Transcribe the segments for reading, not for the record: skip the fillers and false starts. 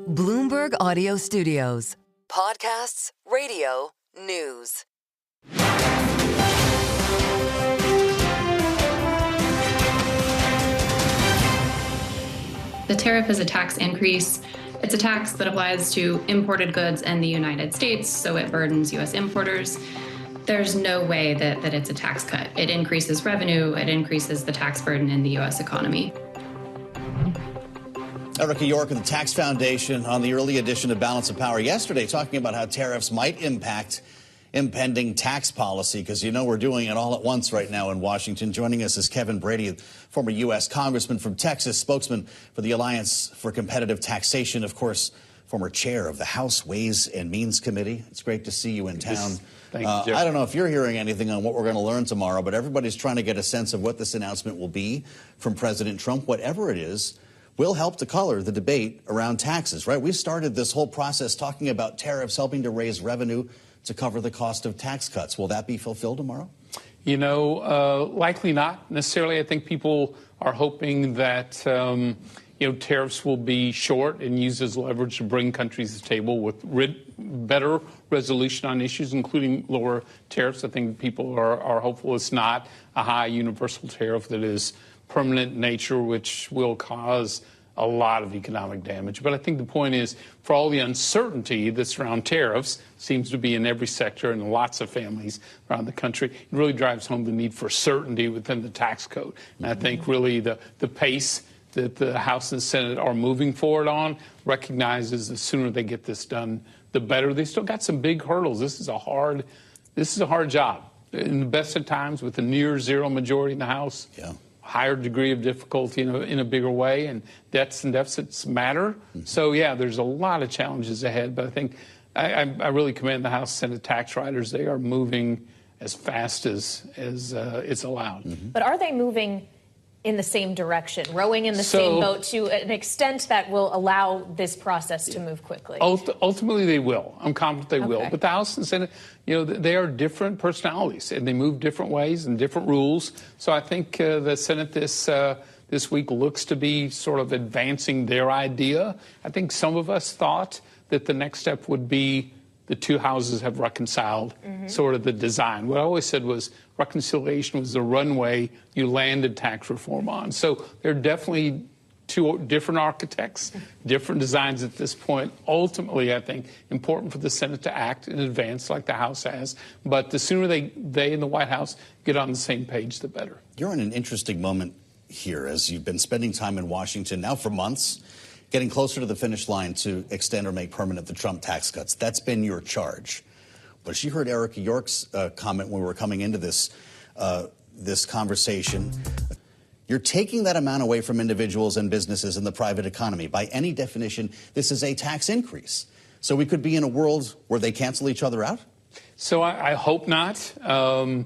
Bloomberg Audio Studios. Podcasts, radio, news. The tariff is a tax increase. It's a tax that applies to imported goods in the United States, so it burdens U.S. importers. There's no way that it's a tax cut. It increases revenue, it increases the tax burden in the U.S. economy. Erica York of the Tax Foundation on the early edition of Balance of Power yesterday, talking about how tariffs might impact impending tax policy, because you know we're doing it all at once right now in Washington. Joining us is Kevin Brady, former U.S. Congressman from Texas, spokesman for the Alliance for Competitive Taxation, of course, former chair of the House Ways and Means Committee. It's great to see you in town. Thank you, I don't know if you're hearing anything on what we're going to learn tomorrow, but everybody's trying to get a sense of what this announcement will be from President Trump. Whatever it is, will help to color the debate around taxes, right? We started this whole process talking about tariffs helping to raise revenue to cover the cost of tax cuts. Will that be fulfilled tomorrow? You know, likely not necessarily. I think people are hoping that, tariffs will be short and used as leverage to bring countries to the table with better resolution on issues, including lower tariffs. I think people are hopeful it's not a high universal tariff that is permanent in nature, which will cause a lot of economic damage. But I think the point is, for all the uncertainty that's around tariffs, seems to be in every sector and lots of families around the country, it really drives home the need for certainty within the tax code. And I think really the pace that the House and Senate are moving forward on recognizes the sooner they get this done, the better. They still got some big hurdles. This is a hard job. In the best of times, with a near zero majority in the House. Yeah. Higher degree of difficulty in a bigger way, and debts and deficits matter. Mm-hmm. So, yeah, there's a lot of challenges ahead, but I think I really commend the House Senate tax writers. They are moving as fast as it's allowed. Mm-hmm. But are they moving in the same direction, rowing in the same boat to an extent that will allow this process to move quickly? Ultimately, they will. I'm confident they will. Okay. But the House and Senate, they are different personalities, and they move different ways and different rules. So I think the Senate this week looks to be sort of advancing their idea. I think some of us thought that the next step would be the two houses have reconciled sort of the design. What I always said was reconciliation was the runway you landed tax reform on. So there are definitely two different architects, different designs at this point. Ultimately, I think, important for the Senate to act in advance like the House has. But the sooner they in the White House get on the same page, the better. You're in an interesting moment here as you've been spending time in Washington now for months, getting closer to the finish line to extend or make permanent the Trump tax cuts. That's been your charge. But she heard Erica York's comment when we were coming into this conversation. You're taking that amount away from individuals and businesses in the private economy. By any definition, this is a tax increase. So we could be in a world where they cancel each other out? So I hope not. I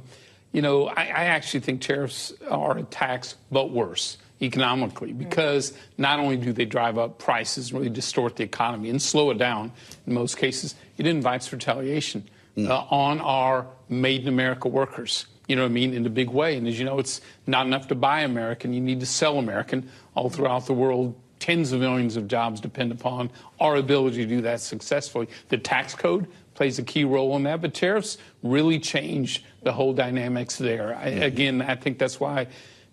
actually think tariffs are a tax, but worse economically, because not only do they drive up prices and really distort the economy and slow it down in most cases, it invites retaliation on our made in America workers. You know what I mean? In a big way. And as you know, it's not enough to buy American. You need to sell American. All throughout the world, tens of millions of jobs depend upon our ability to do that successfully. The tax code plays a key role in that, but tariffs really change the whole dynamics there. I think that's why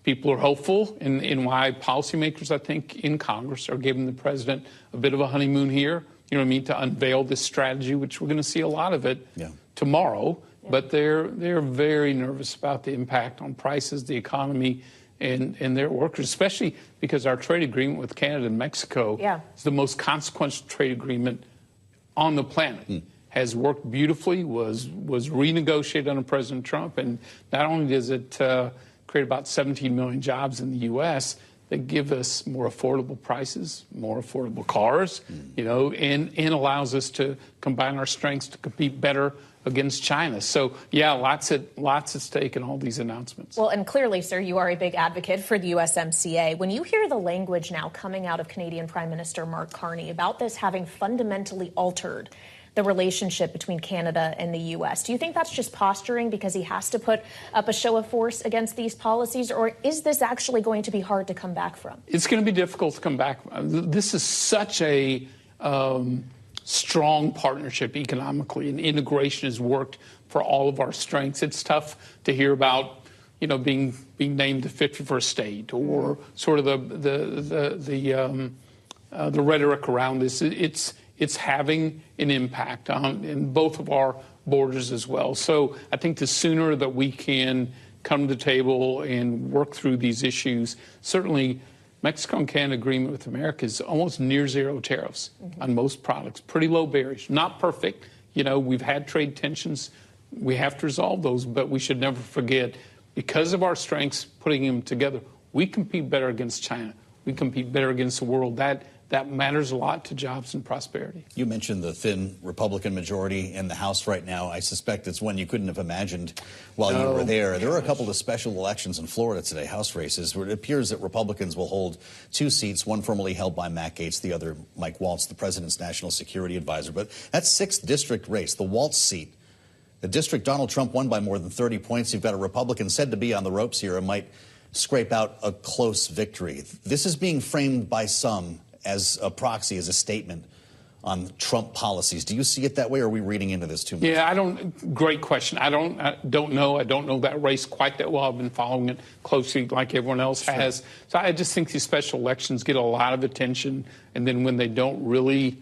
people are hopeful and why policymakers, I think, in Congress are giving the president a bit of a honeymoon here, to unveil this strategy, which we're going to see a lot of it tomorrow. Yeah. But they're very nervous about the impact on prices, the economy, and their workers, especially because our trade agreement with Canada and Mexico is the most consequential trade agreement on the planet. Has worked beautifully, was renegotiated under President Trump, and not only does it create about 17 million jobs in the U.S., that give us more affordable prices, more affordable cars, and allows us to combine our strengths to compete better against China. So, lots at stake in all these announcements. Well, and clearly, sir, you are a big advocate for the USMCA. When you hear the language now coming out of Canadian Prime Minister Mark Carney about this having fundamentally altered the relationship between Canada and the U.S. Do you think that's just posturing because he has to put up a show of force against these policies, or is this actually going to be hard to come back from? It's going to be difficult to come back. This is such a strong partnership economically, and integration has worked for all of our strengths. It's tough to hear about, being named the 51st state, or sort of the rhetoric around this. It's having an impact in both of our borders as well. So I think the sooner that we can come to the table and work through these issues, certainly Mexico and Canada agreement with America is almost near zero tariffs on most products, pretty low barriers. Not perfect. We've had trade tensions. We have to resolve those, but we should never forget, because of our strengths, putting them together, we compete better against China. We compete better against the world. That matters a lot to jobs and prosperity. You mentioned the thin Republican majority in the House right now. I suspect it's one you couldn't have imagined while you were there. There were a couple of special elections in Florida today, House races, where it appears that Republicans will hold 2 seats, one formerly held by Matt Gaetz, the other Mike Waltz, the president's national security advisor. But that's 6th district race, the Waltz seat. The district Donald Trump won by more than 30 points. You've got a Republican said to be on the ropes here and might scrape out a close victory. This is being framed by some as a proxy, as a statement on Trump policies. Do you see it that way, or are we reading into this too much? Yeah, great question. I don't know. I don't know that race quite that well. I've been following it closely like everyone else has. So I just think these special elections get a lot of attention, and then when they don't really,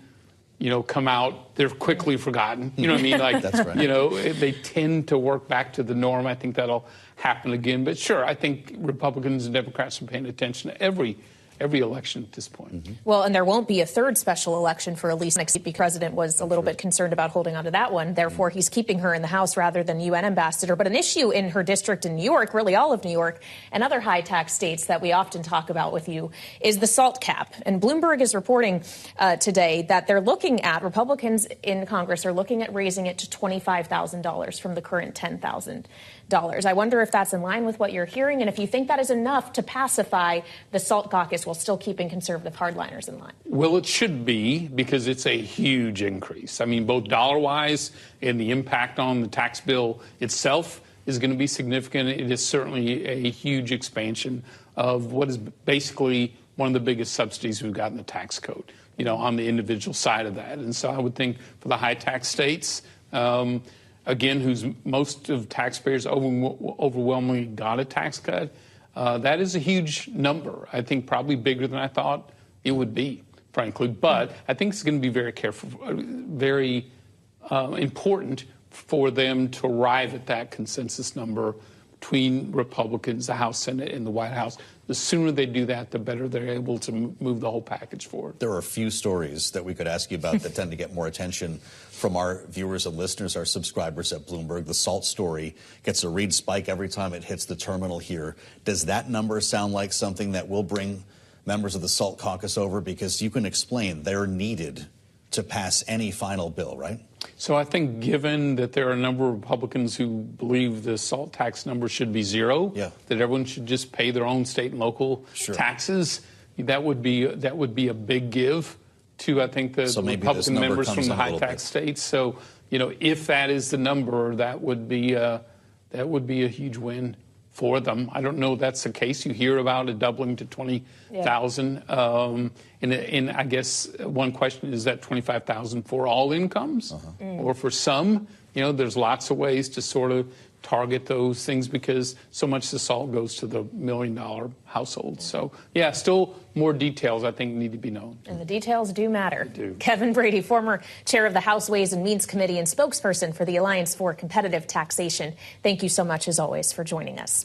come out, they're quickly forgotten. You know what I mean? Like, that's right. They tend to work back to the norm. I think that'll happen again. But sure, I think Republicans and Democrats are paying attention to every election at this point. Well, and there won't be a third special election for Elise next week. The president was a little bit concerned about holding on to that one. Therefore, he's keeping her in the House rather than UN ambassador. But an issue in her district in New York, really all of New York, and other high tax states that we often talk about with you, is the SALT cap. And Bloomberg is reporting today that they're looking at, Republicans in Congress are looking at raising it to $25,000 from the current $10,000. I wonder if that's in line with what you're hearing, and if you think that is enough to pacify the SALT caucus while still keeping conservative hardliners in line. Well, it should be, because it's a huge increase. I mean, both dollar-wise and the impact on the tax bill itself is going to be significant. It is certainly a huge expansion of what is basically one of the biggest subsidies we've got in the tax code, on the individual side of that. And so I would think for the high tax states, again, whose most of taxpayers overwhelmingly got a tax cut, that is a huge number. I think probably bigger than I thought it would be, frankly. But I think it's going to be very careful, very important for them to arrive at that consensus number between Republicans, the House, Senate, and the White House. The sooner they do that, the better they're able to move the whole package forward. There are a few stories that we could ask you about that tend to get more attention from our viewers and listeners, our subscribers at Bloomberg. The SALT story gets a read spike every time it hits the terminal here. Does that number sound like something that will bring members of the SALT caucus over? Because you can explain they're needed to pass any final bill, right? So I think, given that there are a number of Republicans who believe the SALT tax number should be zero, that everyone should just pay their own state and local taxes, that would be a big give to, I think, the Republican members from the high tax states. So, if that is the number, that would be a huge win for them. I don't know if that's the case. You hear about it doubling to 20,000. And I guess one question is that 25,000 for all incomes or for some? There's lots of ways to sort of target those things, because so much of the SALT goes to the $1 million households. So, still more details, I think, need to be known. And the details do matter. They do. Kevin Brady, former chair of the House Ways and Means Committee and spokesperson for the Alliance for Competitive Taxation. Thank you so much, as always, for joining us.